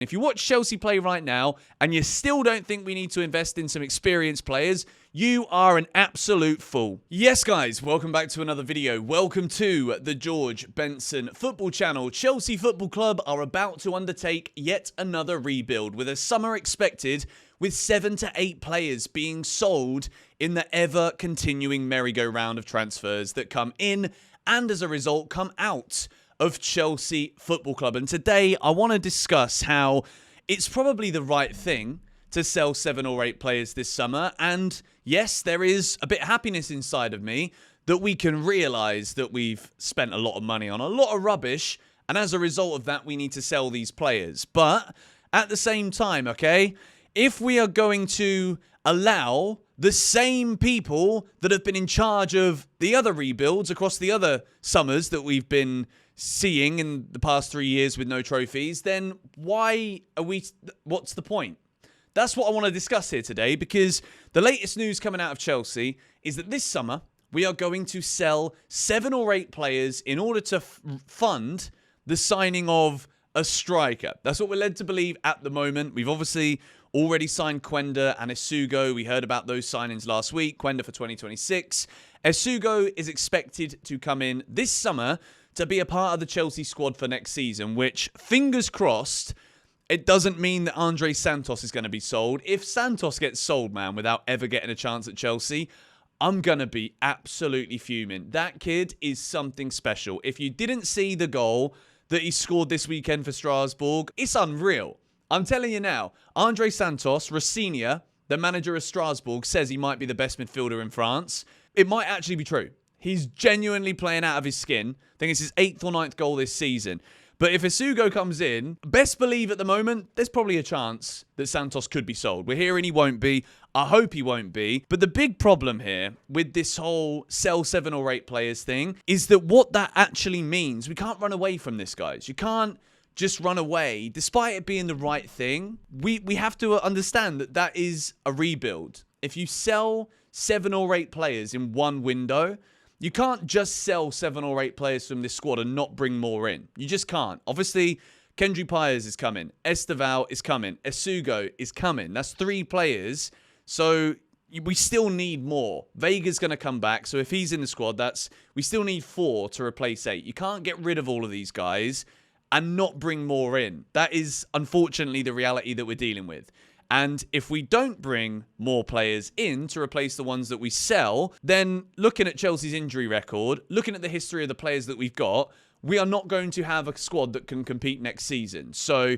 If you watch Chelsea play right now and you still don't think we need to invest in some experienced players, you are an absolute fool. Yes, guys, welcome back to another video. Welcome to the George Benson football channel. Chelsea Football Club are about to undertake yet another rebuild with a summer expected with 7 to 8 players being sold in the ever-continuing merry-go-round of transfers that come in and as a result come out of Chelsea Football Club. And today I want to discuss how it's probably the right thing to sell 7 or 8 players this summer. And yes, there is a bit of happiness inside of me that we can realise that we've spent a lot of money on a lot of rubbish. And as a result of that, we need to sell these players. But at the same time, okay, if we are going to allow the same people that have been in charge of the other rebuilds across the other summers that we've been seeing in the past 3 years with no trophies, then what's the point? That's what I want to discuss here today, because the latest news coming out of Chelsea is that this summer we are going to sell 7 or 8 players in order to fund the signing of a striker. That's what we're led to believe at the moment. We've obviously already signed Quenda and Esugo. We heard about those signings last week. Quenda for 2026. Esugo is expected to come in this summer to be a part of the Chelsea squad for next season, which, fingers crossed, it doesn't mean that Andre Santos is going to be sold. If Santos gets sold, man, without ever getting a chance at Chelsea, I'm going to be absolutely fuming. That kid is something special. If you didn't see the goal that he scored this weekend for Strasbourg, it's unreal. I'm telling you now, Andre Santos, Rossignol, the manager of Strasbourg, says he might be the best midfielder in France. It might actually be true. He's genuinely playing out of his skin. I think it's his 8th or 9th goal this season. But if Esugo comes in, best believe at the moment, there's probably a chance that Santos could be sold. We're hearing he won't be. I hope he won't be. But the big problem here with this whole sell 7 or 8 players thing is that what that actually means, we can't run away from this, guys. You can't just run away. Despite it being the right thing, we have to understand that that is a rebuild. If you sell 7 or 8 players in one window, you can't just sell 7 or 8 players from this squad and not bring more in. You just can't. Obviously, Kendry Pires is coming. Esteval is coming. Esugo is coming. That's 3 players. So we still need more. Vega's going to come back. So if he's in the squad, we still need 4 to replace 8. You can't get rid of all of these guys and not bring more in. That is, unfortunately, the reality that we're dealing with. And if we don't bring more players in to replace the ones that we sell, then looking at Chelsea's injury record, looking at the history of the players that we've got, we are not going to have a squad that can compete next season. So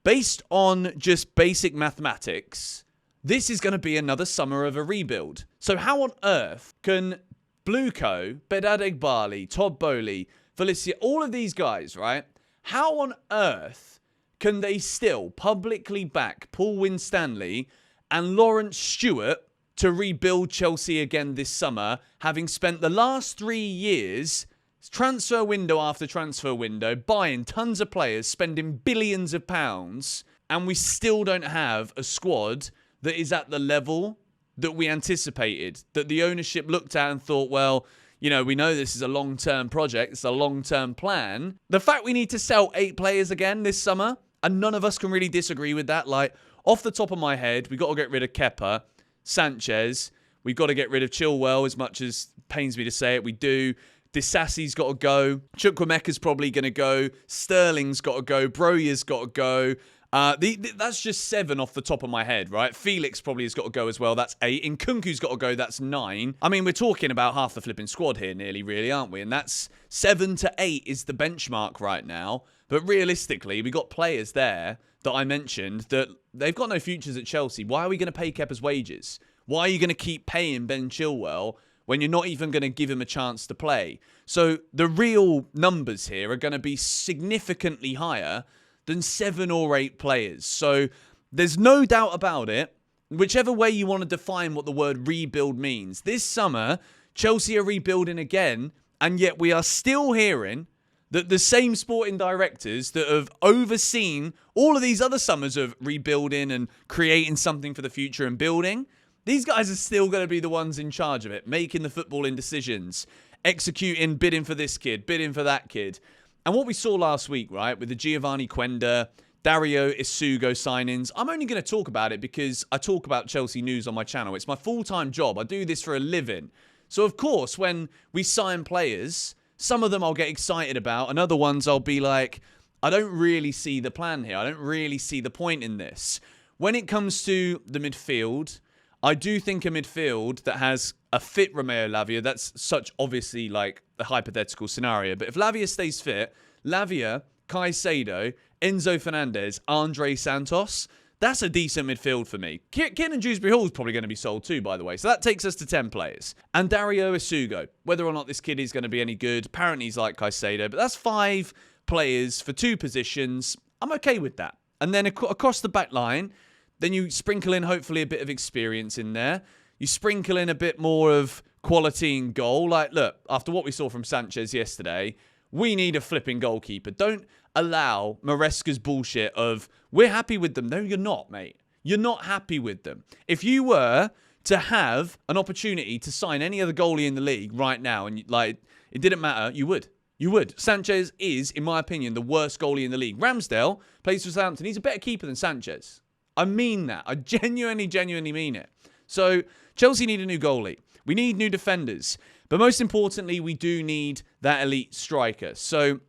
based on just basic mathematics, this is going to be another summer of a rebuild. So how on earth can Bluco, Bedad Egbali, Todd Bowley, Felicia, all of these guys, right? How on earth can they still publicly back Paul Winstanley and Lawrence Stewart to rebuild Chelsea again this summer, having spent the last 3 years, transfer window after transfer window, buying tons of players, spending billions of pounds, and we still don't have a squad that is at the level that we anticipated, that the ownership looked at and thought, well, you know, we know this is a long-term project, it's a long-term plan. The fact we need to sell 8 players again this summer, and none of us can really disagree with that. Like, off the top of my head, we've got to get rid of Kepa, Sanchez. We've got to get rid of Chilwell, as much as it pains me to say it. We do. Disasi's got to go. Chukwuemeka's probably going to go. Sterling's got to go. Broya's got to go. That's just 7 off the top of my head, right? Felix probably has got to go as well. That's 8. Nkunku's got to go. That's 9. I mean, we're talking about half the flipping squad here nearly, really, aren't we? And that's 7 to 8 is the benchmark right now. But realistically, we got players there that I mentioned that they've got no futures at Chelsea. Why are we going to pay Kepa's wages? Why are you going to keep paying Ben Chilwell when you're not even going to give him a chance to play? So the real numbers here are going to be significantly higher than 7 or 8 players. So there's no doubt about it. Whichever way you want to define what the word rebuild means, this summer, Chelsea are rebuilding again, and yet we are still hearing that the same sporting directors that have overseen all of these other summers of rebuilding and creating something for the future and building, these guys are still going to be the ones in charge of it, making the footballing decisions, executing, bidding for this kid, bidding for that kid. And what we saw last week, right, with the Giovanni Quenda Dario Isugo signings. I'm only going to talk about it because I talk about Chelsea news on my channel. It's my full-time job. I do this for a living. So, of course, when we sign players, some of them I'll get excited about, and other ones I'll be like, I don't really see the plan here. I don't really see the point in this. When it comes to the midfield, I do think a midfield that has a fit Romeo Lavia, that's such obviously like a hypothetical scenario. But if Lavia stays fit, Lavia, Caicedo, Enzo Fernandez, Andre Santos, that's a decent midfield for me. Kieran Dewsbury Hall is probably going to be sold too, by the way. So that takes us to 10 players. And Dario Isugo, whether or not this kid is going to be any good, apparently he's like Caicedo, but that's 5 players for 2 positions. I'm okay with that. And then across the back line, then you sprinkle in hopefully a bit of experience in there. You sprinkle in a bit more of quality in goal. Like, look, after what we saw from Sanchez yesterday, we need a flipping goalkeeper. Don't allow Maresca's bullshit of, we're happy with them. No, you're not, mate. You're not happy with them. If you were to have an opportunity to sign any other goalie in the league right now, and like it didn't matter, you would. You would. Sanchez is, in my opinion, the worst goalie in the league. Ramsdale plays for Southampton. He's a better keeper than Sanchez. I mean that. I genuinely mean it. So, Chelsea need a new goalie. We need new defenders. But most importantly, we do need that elite striker. So,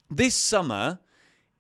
this summer,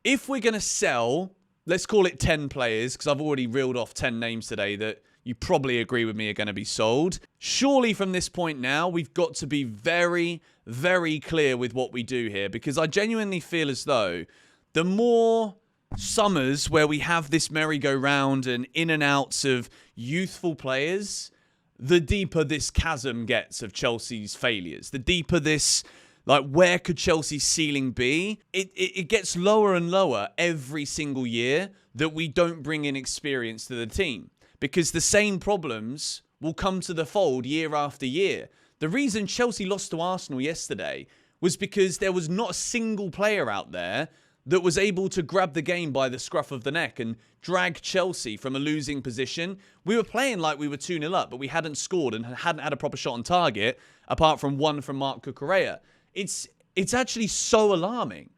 if we're going to sell, let's call it 10 players, because I've already reeled off 10 names today that you probably agree with me are going to be sold. Surely from this point now, we've got to be very, very clear with what we do here, because I genuinely feel as though the more summers where we have this merry-go-round and in and outs of youthful players, the deeper this chasm gets of Chelsea's failures. The deeper this, like, where could Chelsea's ceiling be? It gets lower and lower every single year that we don't bring in experience to the team. Because the same problems will come to the fold year after year. The reason Chelsea lost to Arsenal yesterday was because there was not a single player out there that was able to grab the game by the scruff of the neck and drag Chelsea from a losing position. We were playing like we were 2-0 up, but we hadn't scored and hadn't had a proper shot on target, apart from one from Marc Cucurella. It's actually so alarming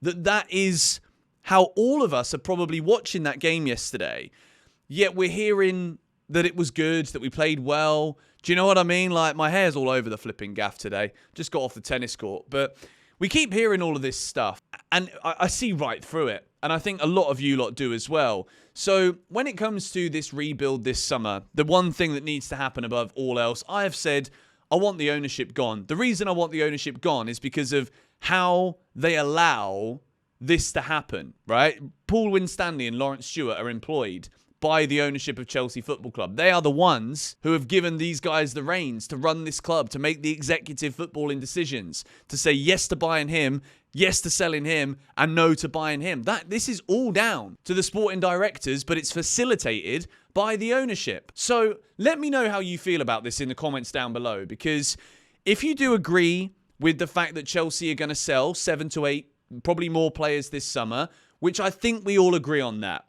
that is how all of us are probably watching that game yesterday. Yet we're hearing that it was good, that we played well. Do you know what I mean? Like, my hair's all over the flipping gaff today. Just got off the tennis court. But we keep hearing all of this stuff, and I see right through it. And I think a lot of you lot do as well. So when it comes to this rebuild this summer, the one thing that needs to happen above all else, I have said, I want the ownership gone. The reason I want the ownership gone is because of how they allow this to happen, right? Paul Winstanley and Lawrence Stewart are employed by the ownership of Chelsea Football Club. They are the ones who have given these guys the reins to run this club, to make the executive footballing decisions, to say yes to buying him, yes to selling him, and no to buying him. This is all down to the sporting directors, but it's facilitated by the ownership. So let me know how you feel about this in the comments down below, because if you do agree with the fact that Chelsea are going to sell 7 to 8, probably more players this summer, which I think we all agree on that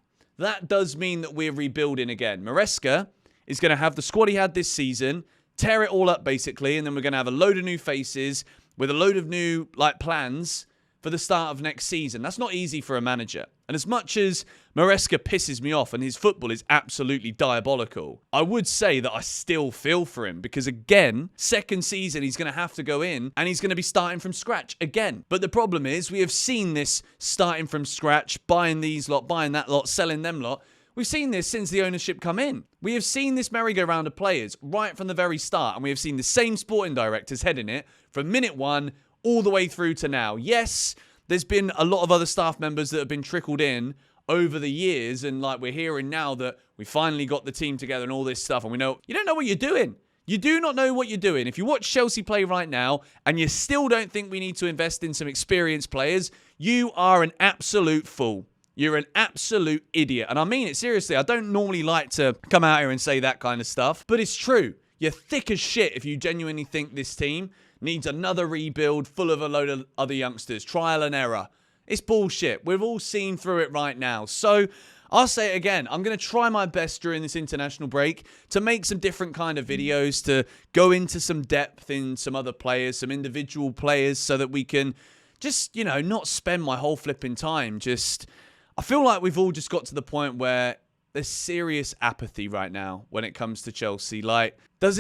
does mean that we're rebuilding again. Maresca is going to have the squad he had this season, tear it all up basically, and then we're going to have a load of new faces with a load of new plans for the start of next season. That's not easy for a manager. And as much as Maresca pisses me off and his football is absolutely diabolical, I would say that I still feel for him, because again, second season he's going to have to go in and he's going to be starting from scratch again. But the problem is we have seen this starting from scratch, buying these lot, buying that lot, selling them lot. We've seen this since the ownership come in. We have seen this merry-go-round of players right from the very start, and we have seen the same sporting directors heading it from minute one all the way through to now. Yes, there's been a lot of other staff members that have been trickled in over the years, and like we're hearing now that we finally got the team together and all this stuff, and we know you don't know what you're doing. You do not know what you're doing. If you watch Chelsea play right now and you still don't think we need to invest in some experienced players, you are an absolute fool. You're an absolute idiot. And I mean it seriously. I don't normally like to come out here and say that kind of stuff, but it's true. You're thick as shit if you genuinely think this team needs another rebuild full of a load of other youngsters. Trial and error. It's bullshit. We've all seen through it right now. So I'll say it again. I'm going to try my best during this international break to make some different kind of videos, to go into some depth in some other players, some individual players, so that we can just, not spend my whole flipping time just I feel like we've all just got to the point where there's serious apathy right now when it comes to Chelsea. Like, are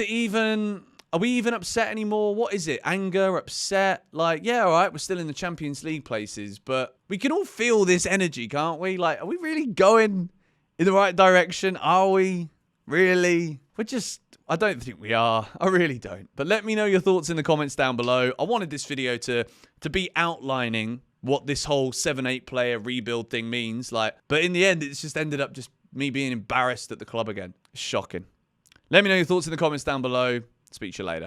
we even upset anymore? What is it? Anger, upset? Like, yeah, all right, we're still in the Champions League places, but we can all feel this energy, can't we? Like, are we really going in the right direction? Are we? Really? I don't think we are. I really don't. But let me know your thoughts in the comments down below. I wanted this video to be outlining what this whole 7-8 player rebuild thing means. But in the end, it's just ended up just me being embarrassed at the club again. It's shocking. Let me know your thoughts in the comments down below. Speak to you later.